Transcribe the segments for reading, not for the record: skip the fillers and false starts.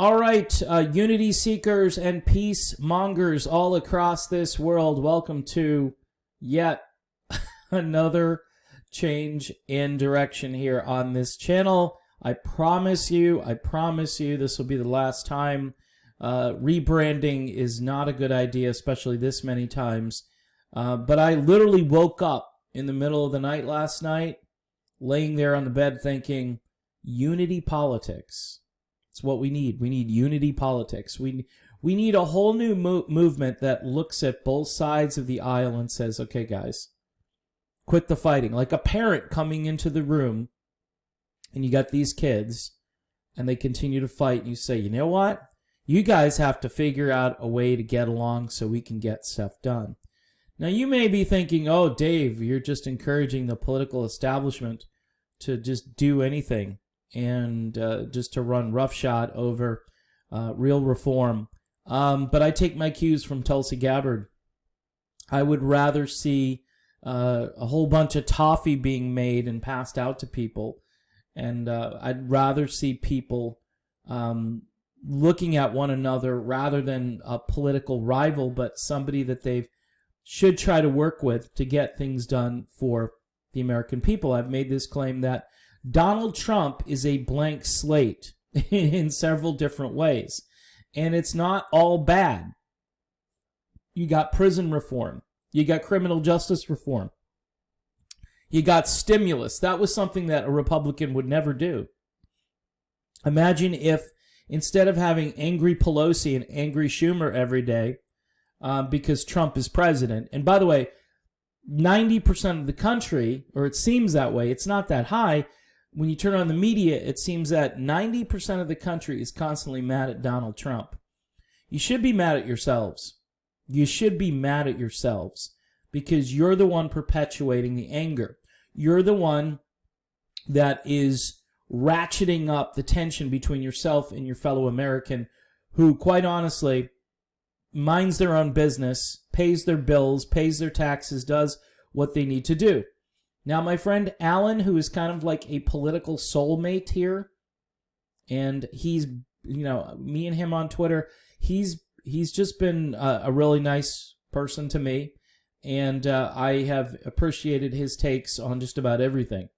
All right, unity seekers and peace mongers all across this world, welcome to yet another change in direction here on this channel. I promise you, this will be the last time. Rebranding is not a good idea, especially this many times. But I literally woke up in the middle of the night last night, laying there on the bed thinking, unity politics. It's what we need. We need unity politics. We need a whole new movement that looks at both sides of the aisle and says, okay, guys, quit the fighting. Like a parent coming into the room, and you got these kids, and they continue to fight, and you say, you know what? You guys have to figure out a way to get along so we can get stuff done. Now, you may be thinking, oh, Dave, you're just encouraging the political establishment to just do anything and just to run roughshod over real reform. But I take my cues from Tulsi Gabbard. I would rather see a whole bunch of toffee being made and passed out to people. And I'd rather see people looking at one another rather than a political rival, but somebody that they should try to work with to get things done for the American people. I've made this claim that Donald Trump is a blank slate in several different ways, and it's not all bad. You got prison reform. You got criminal justice reform. You got stimulus. That was something that a Republican would never do. Imagine if instead of having angry Pelosi and angry Schumer every day because Trump is president, and by the way, 90% of the country, or it seems that way, it's not that high. When you turn on the media, it seems that 90% of the country is constantly mad at Donald Trump. You should be mad at yourselves. You should be mad at yourselves because you're the one perpetuating the anger. You're the one that is ratcheting up the tension between yourself and your fellow American who, quite honestly, minds their own business, pays their bills, pays their taxes, does what they need to do. Now, my friend Alan, who is kind of like a political soulmate here, and he's, you know, me and him on Twitter, he's just been a really nice person to me, and I have appreciated his takes on just about everything.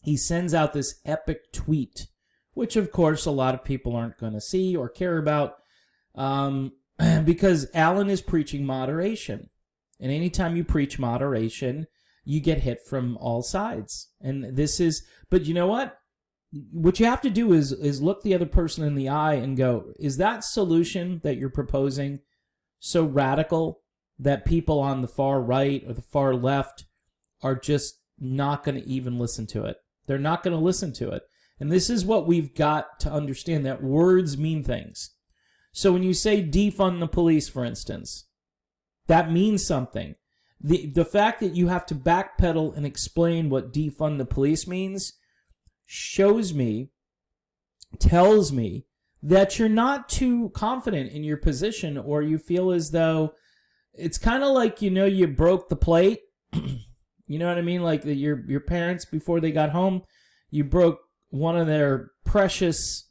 He sends out this epic tweet, which, of course, a lot of people aren't going to see or care about, because Alan is preaching moderation. And anytime you preach moderation, you get hit from all sides. And this is, but you know what? What you have to do is look the other person in the eye and go, is that solution that you're proposing so radical that people on the far right or the far left are just not going to even listen to it? They're not going to listen to it. And this is what we've got to understand, that words mean things. So when you say defund the police, for instance, that means something. The fact that you have to backpedal and explain what defund the police means shows me, tells me that you're not too confident in your position, or you feel as though it's kind of like, you know, you broke the plate. You know what I mean? Like your parents, before they got home, you broke one of their precious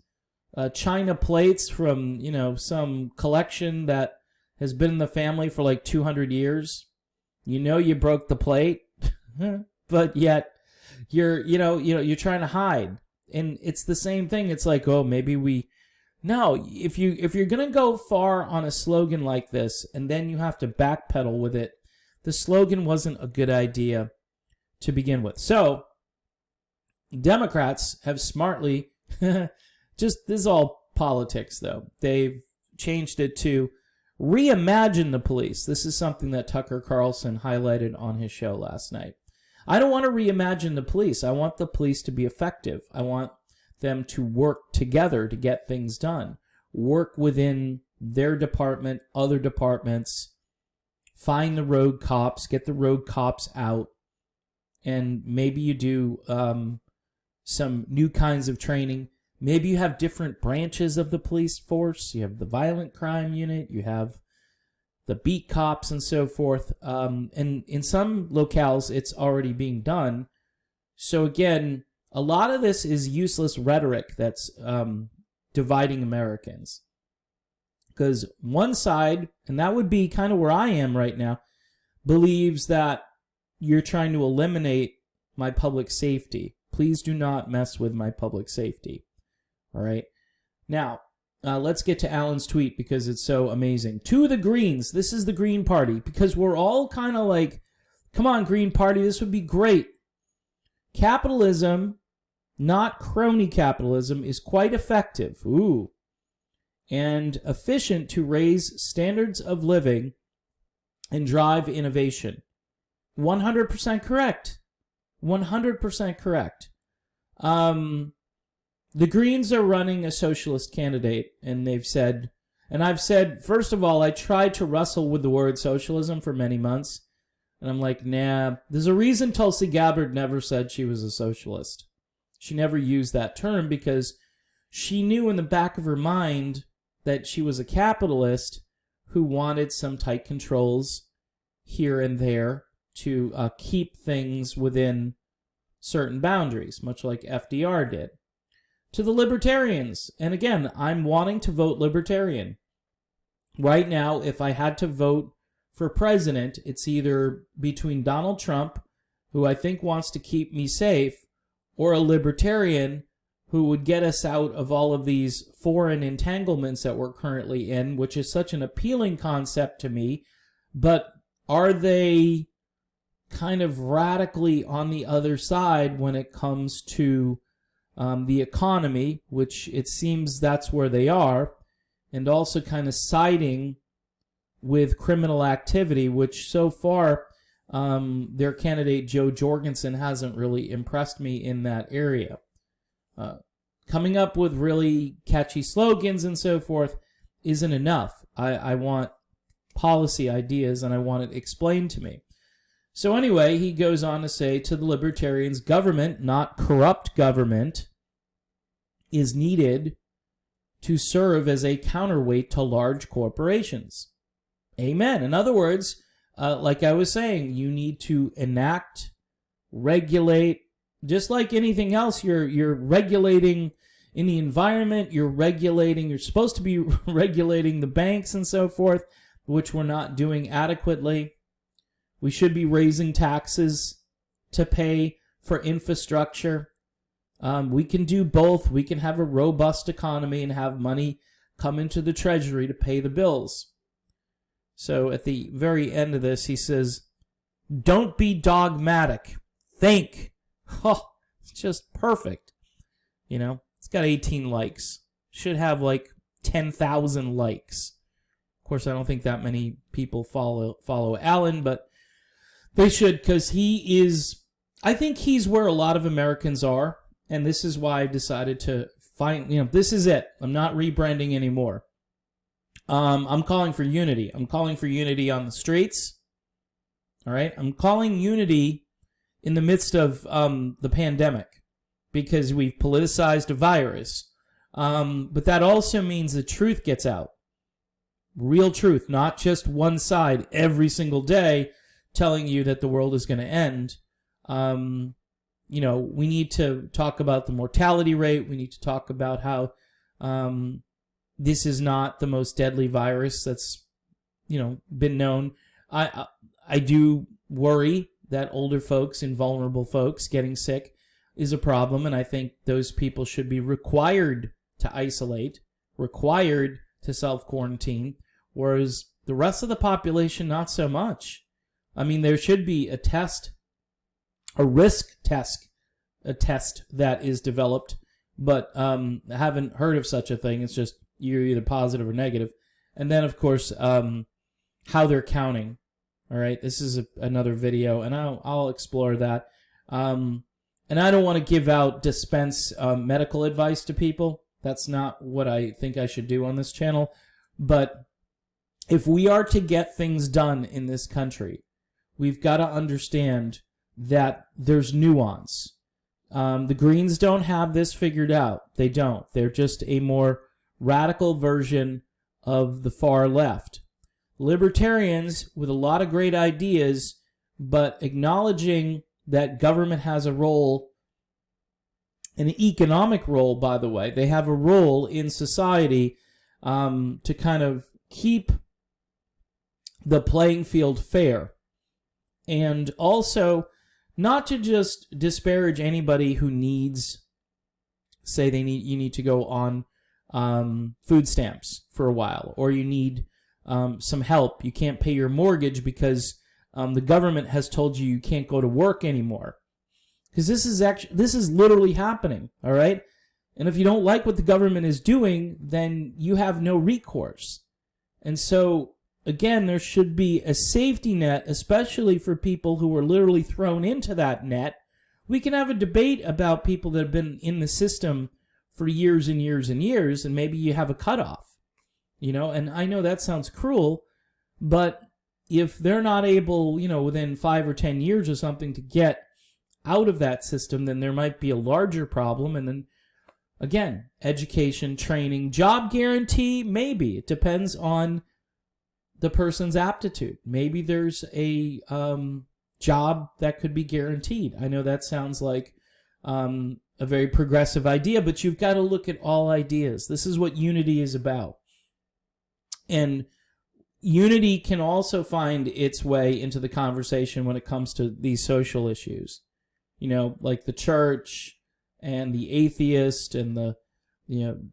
china plates from, you know, some collection that has been in the family for like 200 years. You know you broke the plate, but yet you're trying to hide. And it's the same thing. It's like, oh, maybe no, if you're going to go far on a slogan like this and then you have to backpedal with it, the slogan wasn't a good idea to begin with. So Democrats have smartly, this is all politics though. They've changed it to reimagine the police. This is something that Tucker Carlson highlighted on his show last night. I don't want to reimagine the police. I want the police to be effective. I want them to work together to get things done. Work within their department, other departments, find the rogue cops, get the rogue cops out, and maybe you do some new kinds of training. Maybe you have different branches of the police force. You have the violent crime unit. You have the beat cops and so forth. And in some locales, it's already being done. So again, a lot of this is useless rhetoric that's dividing Americans. Because one side, and that would be kind of where I am right now, believes that you're trying to eliminate my public safety. Please do not mess with my public safety. All right? Now, let's get to Alan's tweet because it's so amazing. To the Greens, this is the Green Party, because we're all kind of like, come on, Green Party, this would be great. Capitalism, not crony capitalism, is quite effective. Ooh. And efficient to raise standards of living and drive innovation. 100% correct. 100% correct. The Greens are running a socialist candidate, and they've said, and I've said, first of all, I tried to wrestle with the word socialism for many months, and I'm like, nah, there's a reason Tulsi Gabbard never said she was a socialist. She never used that term because she knew in the back of her mind that she was a capitalist who wanted some tight controls here and there to keep things within certain boundaries, much like FDR did. To the Libertarians, and again, I'm wanting to vote Libertarian. Right now, if I had to vote for president, it's either between Donald Trump, who I think wants to keep me safe, or a Libertarian who would get us out of all of these foreign entanglements that we're currently in, which is such an appealing concept to me. But are they kind of radically on the other side when it comes to the economy, which it seems that's where they are, and also kind of siding with criminal activity, which so far their candidate Joe Jorgensen hasn't really impressed me in that area. Coming up with really catchy slogans and so forth isn't enough. I want policy ideas, and I want it explained to me. So anyway, he goes on to say, to the Libertarians, government, not corrupt government, is needed to serve as a counterweight to large corporations. Amen. In other words, like I was saying, you need to enact, regulate, just like anything else, you're regulating in the environment, you're supposed to be regulating the banks and so forth, which we're not doing adequately. We should be raising taxes to pay for infrastructure. We can do both. We can have a robust economy and have money come into the treasury to pay the bills. So at the very end of this, he says, don't be dogmatic. Think. Oh, it's just perfect. You know, it's got 18 likes. Should have like 10,000 likes. Of course, I don't think that many people follow Alan, but they should, because he is, I think he's where a lot of Americans are, and this is why I decided to find, this is it. I'm not rebranding anymore. I'm calling for unity. I'm calling for unity on the streets. All right? I'm calling unity in the midst of the pandemic because we've politicized a virus. But that also means the truth gets out. Real truth, not just one side every single day telling you that the world is going to end. We need to talk about the mortality rate. We need to talk about how this is not the most deadly virus that's, been known. I do worry that older folks and vulnerable folks getting sick is a problem, and I think those people should be required to isolate, required to self-quarantine, whereas the rest of the population, not so much. I mean, there should be a test, a risk test, that is developed, but I haven't heard of such a thing. It's just you're either positive or negative. And then, of course, how they're counting. All right, this is another video, and I'll explore that. And I don't want to dispense medical advice to people. That's not what I think I should do on this channel. But if we are to get things done in this country, we've got to understand that there's nuance. The Greens don't have this figured out. They don't. They're just a more radical version of the far left. Libertarians with a lot of great ideas, but acknowledging that government has a role an economic role, by the way. They have a role in society to kind of keep the playing field fair. And also, not to just disparage anybody who needs, say you need to go on food stamps for a while, or you need some help. You can't pay your mortgage because the government has told you can't go to work anymore. Because this is literally happening, all right? And if you don't like what the government is doing, then you have no recourse. And so, again, there should be a safety net, especially for people who are literally thrown into that net. We can have a debate about people that have been in the system for years and years and years, and maybe you have a cutoff, and I know that sounds cruel, but if they're not able, within 5 or 10 years or something to get out of that system, then there might be a larger problem. And then, again, education, training, job guarantee, maybe. It depends on the person's aptitude. Maybe there's a job that could be guaranteed. I know that sounds like a very progressive idea, but you've got to look at all ideas. This is what unity is about. And unity can also find its way into the conversation when it comes to these social issues. Like the church and the atheist and the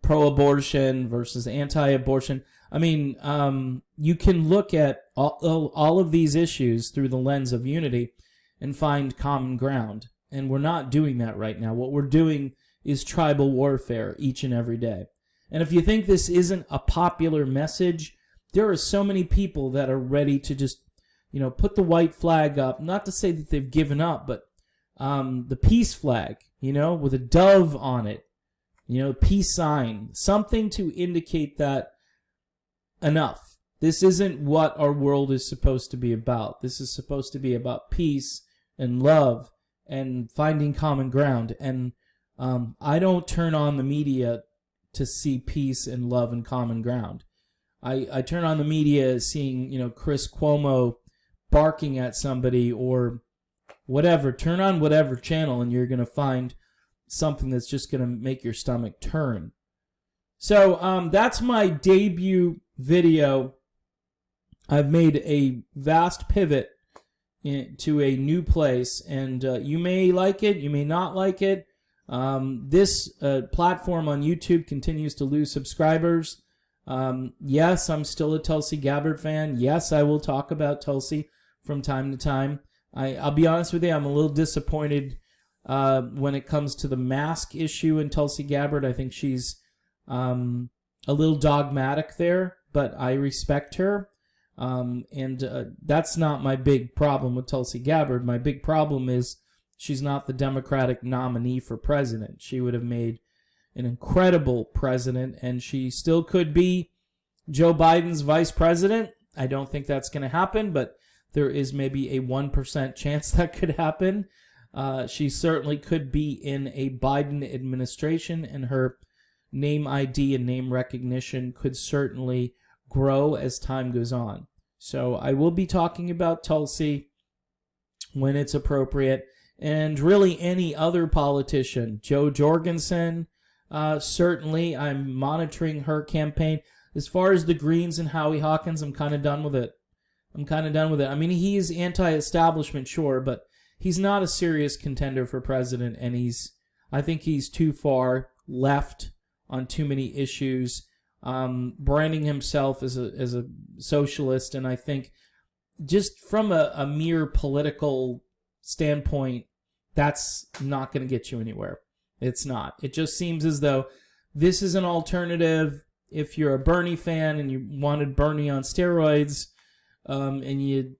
pro-abortion versus anti-abortion. I mean, you can look at all of these issues through the lens of unity and find common ground. And we're not doing that right now. What we're doing is tribal warfare each and every day. And if you think this isn't a popular message, there are so many people that are ready to just, put the white flag up. Not to say that they've given up, but the peace flag, with a dove on it, peace sign, something to indicate that enough. This isn't what our world is supposed to be about. This is supposed to be about peace and love and finding common ground. And I don't turn on the media to see peace and love and common ground. I turn on the media seeing, Chris Cuomo barking at somebody or whatever. Turn on whatever channel and you're going to find something that's just going to make your stomach turn. So that's my debut video. I've made a vast pivot to a new place, and you may like it, you may not like it. This platform on YouTube continues to lose subscribers. Yes, I'm still a Tulsi Gabbard fan. Yes, I will talk about Tulsi from time to time. I'll be honest with you, I'm a little disappointed when it comes to the mask issue in Tulsi Gabbard. I think she's a little dogmatic there, but I respect her. And that's not my big problem with Tulsi Gabbard. My big problem is she's not the Democratic nominee for president. She would have made an incredible president, and she still could be Joe Biden's vice president. I don't think that's going to happen, but there is maybe a 1% chance that could happen. She certainly could be in a Biden administration, and her name ID and name recognition could certainly grow as time goes on. So I will be talking about Tulsi when it's appropriate, and really any other politician. Joe Jorgensen, certainly I'm monitoring her campaign. As far as the Greens and Howie Hawkins, I'm kind of done with it. I mean, he's anti-establishment, sure, but he's not a serious contender for president, and I think he's too far left on too many issues. Branding himself as a socialist, and I think just from a mere political standpoint, that's not going to get you anywhere. It's not. It just seems as though this is an alternative. If you're a Bernie fan and you wanted Bernie on steroids, and you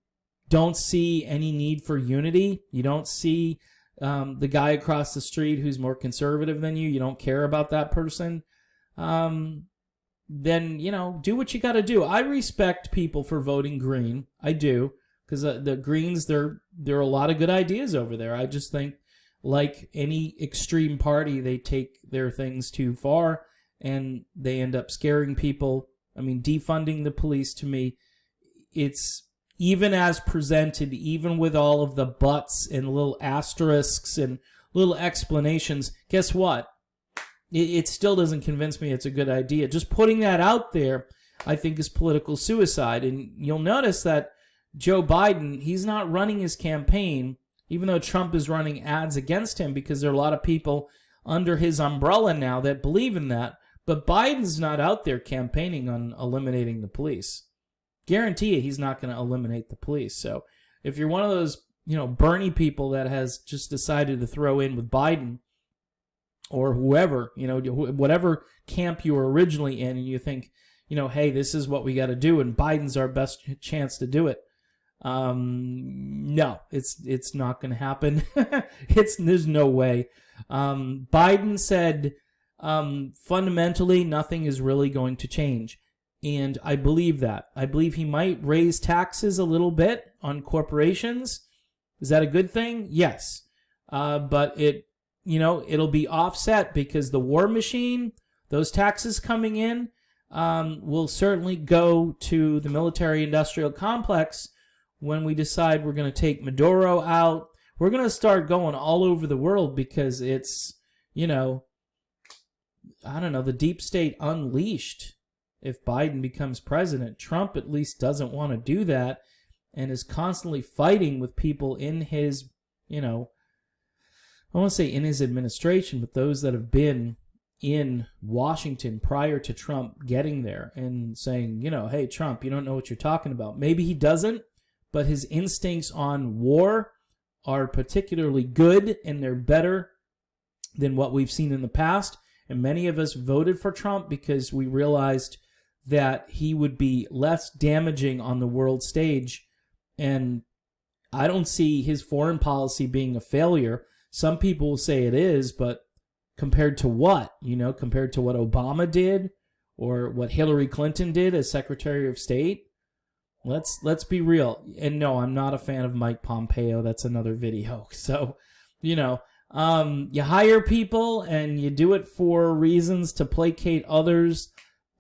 don't see any need for unity, you don't see the guy across the street who's more conservative than you don't care about that person, then, do what you got to do. I respect people for voting green. I do, because the Greens, there are a lot of good ideas over there. I just think, like any extreme party, they take their things too far, and they end up scaring people. I mean, defunding the police, to me, it's, even as presented, even with all of the buts and little asterisks and little explanations. Guess what? It still doesn't convince me it's a good idea. Just putting that out there, I think, is political suicide. And you'll notice that Joe Biden, he's not running his campaign, even though Trump is running ads against him, because there are a lot of people under his umbrella now that believe in that. But Biden's not out there campaigning on eliminating the police. Guarantee you he's not going to eliminate the police. So if you're one of those, Bernie people that has just decided to throw in with Biden or whoever, whatever camp you were originally in, and you think, hey, this is what we got to do, and Biden's our best chance to do it. No, it's not going to happen. There's no way. Biden said, fundamentally, nothing is really going to change. And I believe that. I believe he might raise taxes a little bit on corporations. Is that a good thing? Yes. But it'll be offset because the war machine, those taxes coming in, will certainly go to the military-industrial complex when we decide we're going to take Maduro out. We're going to start going all over the world because it's, the deep state unleashed if Biden becomes president. Trump at least doesn't want to do that and is constantly fighting with people in his, I won't say in his administration, but those that have been in Washington prior to Trump getting there and saying, hey, Trump, you don't know what you're talking about. Maybe he doesn't, but his instincts on war are particularly good, and they're better than what we've seen in the past. And many of us voted for Trump because we realized that he would be less damaging on the world stage. And I don't see his foreign policy being a failure. Some people will say it is, but compared to what? Compared to what Obama did or what Hillary Clinton did as Secretary of State? Let's be real. And no, I'm not a fan of Mike Pompeo. That's another video. So, you hire people and you do it for reasons to placate others.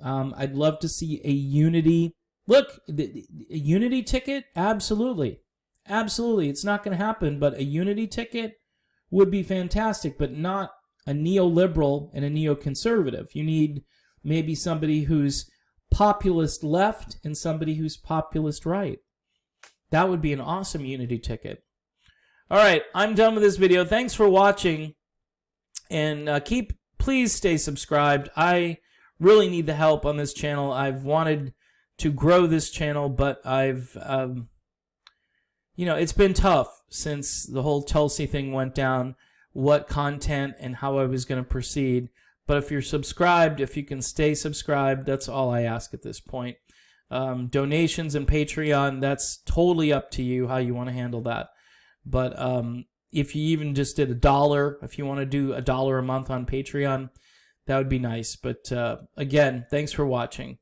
I'd love to see a unity. Look, a unity ticket? Absolutely. Absolutely. It's not going to happen, but a unity ticket would be fantastic, but not a neoliberal and a neoconservative. You need maybe somebody who's populist left and somebody who's populist right. That would be an awesome unity ticket. All right, I'm done with this video. Thanks for watching, and please stay subscribed. I really need the help on this channel. I've wanted to grow this channel, but I've, it's been tough since the whole Tulsi thing went down, what content and how I was going to proceed. But if you're subscribed, if you can stay subscribed, that's all I ask at this point. Donations and Patreon, that's totally up to you how you want to handle that. But if you even just did $1, if you want to do $1 a month on Patreon, that would be nice. But again, thanks for watching.